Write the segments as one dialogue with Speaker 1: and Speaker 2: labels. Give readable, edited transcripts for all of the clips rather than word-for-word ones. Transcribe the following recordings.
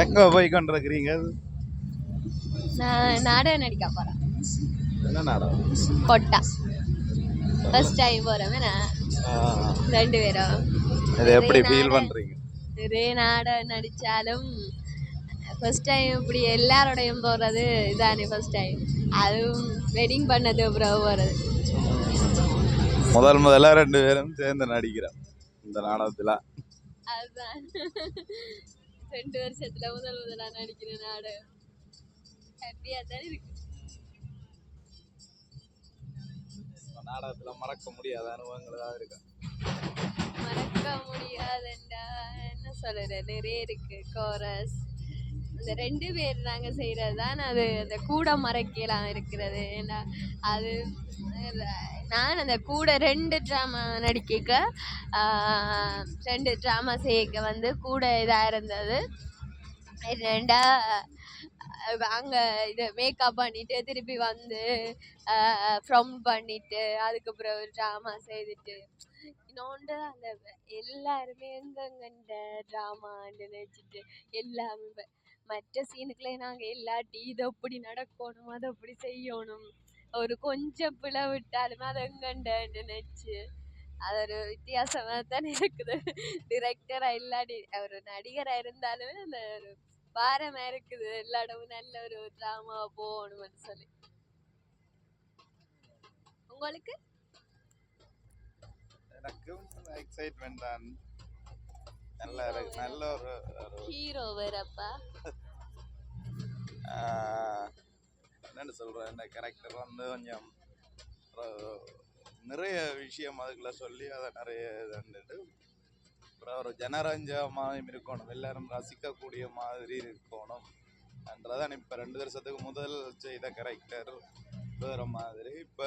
Speaker 1: எங்க போய் கொண்டிருக்கிறீங்க?
Speaker 2: நான் நாடகம் நடிக்க போறேன்.
Speaker 1: என்ன நாடகம்?
Speaker 2: கொட்டா ஃபர்ஸ்ட் டைம் போறேன். ரெண்டு பேரும்
Speaker 1: இது எப்படி ஃபீல் பண்றீங்க?
Speaker 2: நிறைய நாடகம் நடிச்சாலும் ஃபர்ஸ்ட் டைம் இப்படி எல்லாரோடையும் போறது இதானே ஃபர்ஸ்ட் டைம். அதுவும் வெட்டிங் பண்ணது அப்புறம் போறது
Speaker 1: முதல்ல ரெண்டு பேரும் சேர்ந்து நடிக்கிறோம் இந்த நாடகத்துல.
Speaker 2: அதுதான் 2 வருஷத்துல முதலா நடிக்கிற நாடகம். ஹாப்பியா தான் இருக்கு.
Speaker 1: நாடகத்துல மறக்க முடியாத அனுபவங்கள் ஏதாவது இருக்கா?
Speaker 2: மறக்க முடியாதுண்டா என்ன சொல்றது, நிறைய இருக்கு. கோரஸ் இந்த 2 பேர் நாங்க செய்யறது தான் அது அந்த கூட மறக்கலாம் இருக்கிறது. ஏன்னா அது நான் அந்த கூட 2 ட்ராமா நடிக்க 2 ட்ராமா செய்ய வந்து கூட இதாக இருந்தது. ரெண்டா அங்கே இது மேக்கப் பண்ணிட்டு திருப்பி வந்து ஃப்ரம் பண்ணிட்டு அதுக்கப்புறம் ஒரு ட்ராமா செய்துட்டு இன்னொன்று அந்த எல்லாருமே எங்கெங்கண்ட ட்ராமான்னு நினச்சிட்டு எல்லாமே மற்ற சீனுக்குள்ளே நாங்கள் எல்லாட்டி இதை அப்படி நடக்கணும் அதை அப்படி செய்யணும், ஒரு கொஞ்சம் பிழை விட்டாலுமே அதை எங்கண்டன்னு நினச்சி அது ஒரு வித்தியாசமாக தானே இருக்குது. டிரெக்டராக இல்லாட்டி ஒரு நடிகராக இருந்தாலுமே அந்த ஒரு பாரமாக இருக்குது. எல்லா இடமும் நல்ல ஒரு ட்ராமாவாக போகணும்னு சொல்லி. உங்களுக்கு?
Speaker 1: எனக்கும் எக்ஸைட்மெண்ட் தான். நல்ல ஒரு
Speaker 2: ஹீரோ வேறப்பா.
Speaker 1: என்னன்னு சொல்றேன், இந்த கேரக்டர் வந்து கொஞ்சம் நிறைய விஷயம் அதுக்குள்ள சொல்லி அதை நிறைய இதுன்ட்டு அப்புறம் ஒரு ஜனரஞ்சமாக இருக்கணும், எல்லாரும் ரசிக்கக்கூடிய மாதிரி இருக்கணும் என்றதான். இப்போ 2 வருஷத்துக்கு முதல் செய்த கேரக்டர் வேற மாதிரி, இப்போ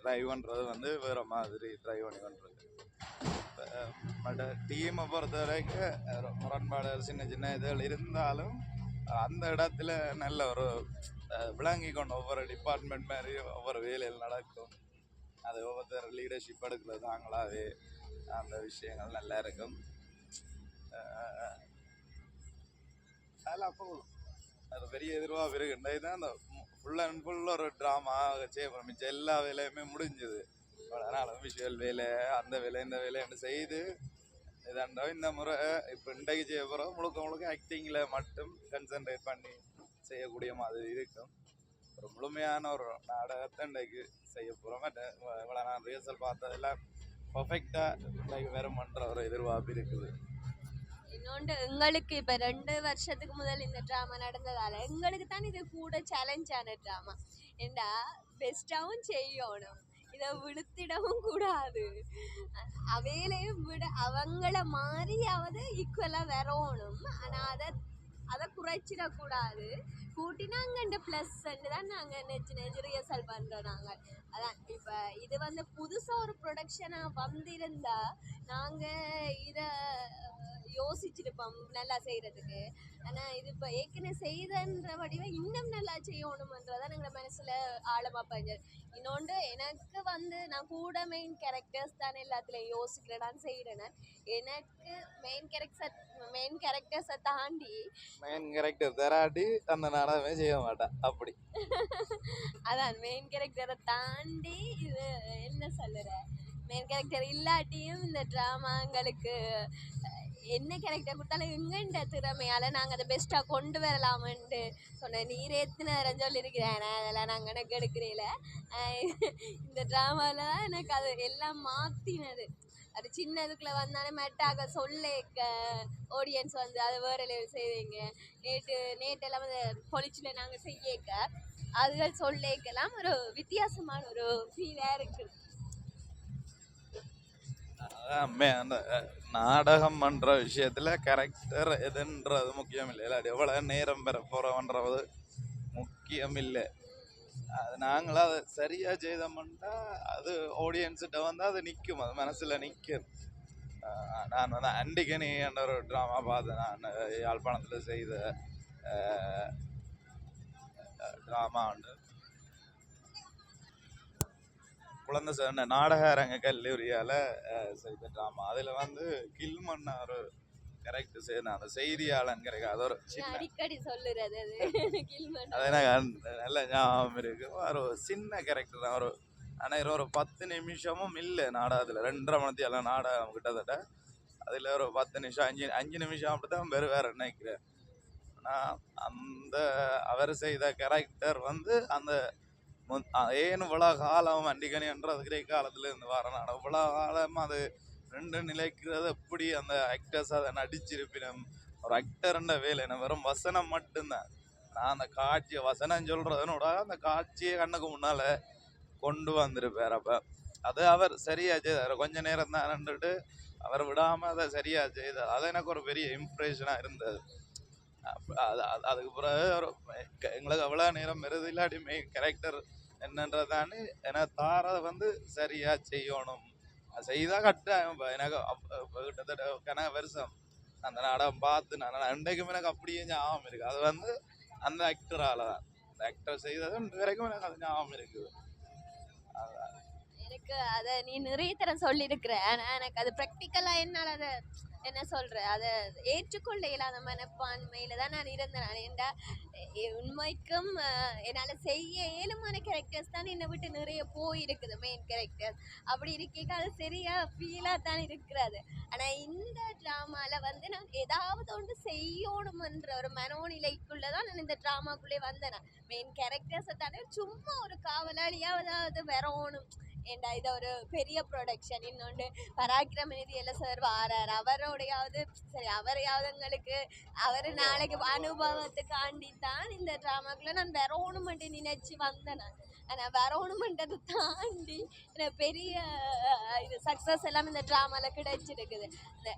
Speaker 1: ட்ரைவ் பண்ணுறது வந்து வேற மாதிரி ட்ரைவ் பண்ணி பண்ணுறது. பட் டீமை பொறுத்த வரைக்கும் முரண்பாடு சின்ன சின்ன இதுகள் இருந்தாலும் அந்த இடத்துல நல்ல ஒரு விளங்கி கொண்டு ஒவ்வொரு டிபார்ட்மெண்ட் மாதிரி ஒவ்வொரு வேலையில் நடக்கும். அது ஒவ்வொருத்தர் லீடர்ஷிப் எடுக்கிறது தாங்களாவே அந்த விஷயங்கள் நல்லா இருக்கும். அதெல்லாம் போதும், அது பெரிய எதிர்வாக இருக்குண்டே தான் அந்த ஃபுல் அண்ட் ஃபுல் ஒரு ட்ராமா செய்ய மிச்சம் எல்லா வேலையுமே முடிஞ்சுது. அதனால விஷுவல் வேலை அந்த வேலை இந்த வேலைன்னு செய்து இதாண்டோ இந்த முறை இப்போ இன்றைக்கு செய்ய போகிறோம் முழுக்க ஆக்டிங்கில் மட்டும் கன்சன்ட்ரேட் பண்ணி செய்யக்கூடிய மாதிரி இருக்கும். ஒரு முழுமையான ஒரு நாடகத்தை இன்றைக்கு செய்ய போகிறோம். இவ்வளோ நான் ரிஹர்சல் பார்த்ததெல்லாம் பர்ஃபெக்டாக இன்றைக்கு வேறுமன்ற ஒரு எதிர்பார்ப்பு இருக்குது.
Speaker 2: இன்னொன்று எங்களுக்கு இப்போ 2 வருஷத்துக்கு முதல் இந்த ட்ராமா நடந்ததால் எங்களுக்கு தான் இது கூட சேலஞ்சான ட்ராமா. ஏண்டா பெஸ்ட்டாகவும் செய்யணும், இதை விழுத்திடவும் கூடாது, அவையிலையும் விட அவங்கள மாதிரியாவது ஈக்குவலாக வரணும். ஆனால் அதை குறைச்சிடக்கூடாது, கூட்டினாங்கன்ற ப்ளஸ்ன்னு தான் நாங்கள் நெஞ்சு ரிஹர்சல் பண்ணுறோம். நாங்கள் அதான் இப்போ இது வந்து புதுசாக ஒரு ப்ரொடக்ஷனாக வந்திருந்தா நாங்கள் இதை யோசிச்சிருப்போம் நல்லா செய்கிறதுக்கு. ஆனால் இது இப்போ ஏற்கனவே செய்தன்ற வடிவை இன்னும் நல்லா செய்யணுமன்றதான் எங்களை மனசில் ஆழமாக பதிஞ்சது. இன்னொன்று எனக்கு வந்து நான் கூட மெயின் கேரக்டர்ஸ் தானே எல்லாத்துலேயும் யோசிக்கிறேன், நான் செய்கிறேன். எனக்கு மெயின் கேரக்டர்ஸை தாண்டி
Speaker 1: மெயின் கேரக்டர் தராட்டி அந்த நாடகமே செய்ய மாட்டேன் அப்படி.
Speaker 2: அதான் மெயின் கேரக்டரை தாண்டி இது என்ன சொல்லுற, மெயின் கேரக்டர் இல்லாட்டியும் இந்த ட்ராமாங்களுக்கு என்ன கேரக்டர் கொடுத்தாலும் எங்கண்ட திறமையால் நாங்கள் அதை பெஸ்ட்டாக கொண்டு வரலாமன்ட்டு சொன்னேன். நீர் எத்தனை சொல்லியிருக்கிறேன், அதெல்லாம் நாங்கள் எனக்கு எடுக்கிறேல. இந்த ட்ராமாவில் தான் எனக்கு அது எல்லாம் மாற்றினது. அது சின்ன இதுக்குள்ளே வந்தாலே மெட்டாக சொல்லேக்க ஆடியன்ஸ் வந்து அது வேறு லெவல் செய்வீங்க. நேற்றெல்லாம் வந்து பொலிச்சில் நாங்கள் செய்யக்க அதுகள் சொல்லேக்கெல்லாம் ஒரு வித்தியாசமான ஒரு ஃபீலாக இருக்குது.
Speaker 1: அந்த நாடகம் பண்ற விஷயத்துல கேரக்டர் எதுன்றது முக்கியம் இல்லை, இல்லாட்டி எவ்வளவு நேரம் பெற போறோம்ன்றது முக்கியம் இல்லை. அது நாங்களும் அதை சரியா செய்தோம்னா அது ஆடியன்ஸ்கிட்ட வந்து அது நிற்கும், அது மனசுல நிற்கும். நான் வந்து அண்டிகனி என்ற ஒரு ட்ராமா பார்த்தேன். நான் யாழ்ப்பாணத்தில் செய்த ட்ராமா உண்டு, குழந்தை சொன்ன நாடக அரங்க கல்லூரியால் செய்த ட்ராமா. அதில் வந்து கில்மன் ஒரு கேரக்டர் செய்யணும் அந்த செய்தியாளன் கேரக்டர் அது ஒரு
Speaker 2: நான்
Speaker 1: சின்ன
Speaker 2: அடிக்கடி சொல்லுறது அது கில்மன்
Speaker 1: அது எனக்கு நல்ல ஞாபகம் இருக்கு ஒரு சின்ன கேரக்டர் தான் ஒரு ஆனால் ஒரு 10 நிமிஷமும் இல்லை நாடகத்தில் 2.5 மணி நேரம் நாடகம் கிட்டத்தட்ட அதில் ஒரு 10 நிமிஷம் 5 நிமிஷம் அப்படி தான் வேறு நினைக்கிறேன். ஆனால் அந்த அவர் செய்த கேரக்டர் வந்து அந்த ஏன் இவ்வளோ காலம் அண்டிகனின்றது கிரே காலத்துலேருந்து வர நாடகம் இவ்வளோ காலம் அது ரெண்டு நிலைக்கிறது எப்படி அந்த ஆக்டர்ஸ் அதை நடிச்சிருப்பினும் ஒரு ஆக்டர்ன்ற வேலை என்ன வெறும் வசனம் மட்டும்தான். நான் அந்த காட்சியை வசனம் சொல்கிறதுனோட அந்த காட்சியை கண்ணுக்கு முன்னால் கொண்டு வந்திருப்பார். அப்போ அது அவர் சரியா செய்தார். கொஞ்ச நேரம் தான் நின்றுட்டு அவர் விடாமல் அதை சரியா செய்தார். அது எனக்கு ஒரு பெரிய இம்ப்ரெஷனாக இருந்தது. அதுக்கு பிறகு ஒரு எங்களுக்கு அவ்வளோ நேரம் வருது இல்லாட்டி மெயின் கேரக்டர் என்னன்றதானு எனக்கு தாரதை வந்து சரியா செய்யணும். அது செய்தால் கட்டாயம் எனக்கு கிட்டத்தட்ட கனக வருஷம் அந்த நாடகம் பார்த்து நான் இன்றைக்கும் எனக்கு அப்படியே ஞாபகம் இருக்குது. அது வந்து அந்த ஆக்டரால் தான் அந்த ஆக்டர் செய்தது வரைக்கும் எனக்கு அது ஞாபகம் இருக்குது.
Speaker 2: எனக்கு அதை நீ நிறைய தரம் சொல்லியிருக்கிற ஆனால் எனக்கு அது ப்ராக்டிக்கலாக என்னால் அதை என்ன சொல்கிற அதை ஏற்றுக்கொள்ள இல்லாத மனப்பான்மையில் தான் நான் இருந்தேன். ஏன்டா உண்மைக்கும் என்னால் செய்ய ஏழுமான கேரக்டர்ஸ் தான் என்னை விட்டு நிறைய போயிருக்குது மெயின் கேரக்டர்ஸ். அப்படி இருக்க அது சரியாக ஃபீலாக தான் இருக்கிறது. ஆனால் இந்த ட்ராமாவில் வந்து நான் ஏதாவது ஒன்று செய்யணுமன்ற ஒரு மனோநிலைக்குள்ளே தான் நான் இந்த ட்ராமாக்குள்ளே வந்தேன். நான் மெயின் கேரக்டர்ஸை தானே சும்மா ஒரு காவலாளியாவது வரணும். ஏண்டா இதை ஒரு பெரிய ப்ரொடக்ஷன். இன்னொன்று பராக்கிரம நிதியில் சார் வாரார் அவரோடையாவது சரி அவரையாவது எங்களுக்கு அவர் நாளைக்கு அனுபவத்துக்காண்டி தான் இந்த ட்ராமாக்குள்ளே நான் வரணுமென்று நினைச்சு வந்தேன். நான் ஆனால் வரணுமென்றதை தாண்டி எனக்கு பெரிய இது சக்ஸஸ் எல்லாம் இந்த ட்ராமாவில் கிடைச்சிருக்குது. இந்த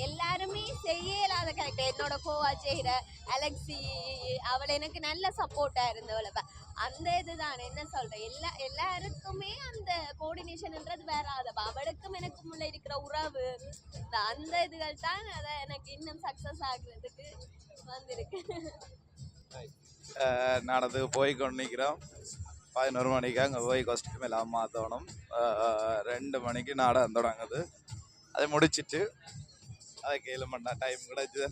Speaker 2: எல்லாருமே செய்யலாத கேரக்டர் என்னோட கோவா செய்கிற அலெக்சி அவளை எனக்கு நல்ல சப்போர்ட்டாக இருந்தவளை அந்த இதுதான் என்ன சொல்கிறேன் எல்லாருக்குமே அந்த கோஆர்டினேஷன்ன்றது வேறாதப்பா. அவளுக்கும் எனக்கும் உள்ள இருக்கிற உறவு அந்த இதுகள் தான் அதை எனக்கு இன்னும் சக்ஸஸ் ஆகுறதுக்கு வந்திருக்கு.
Speaker 1: நாடகத்துக்கு போய் கொண்டு நிற்கிறோம். 11 மணிக்கு அங்கே போய் காஸ்டியூம் எல்லாம் மாற்றணும். 2 மணிக்கு நாடகம் தொடங்குது. அதை முடிச்சிட்டு அதை கேளு பண்ண டைம் கிடைச்சது.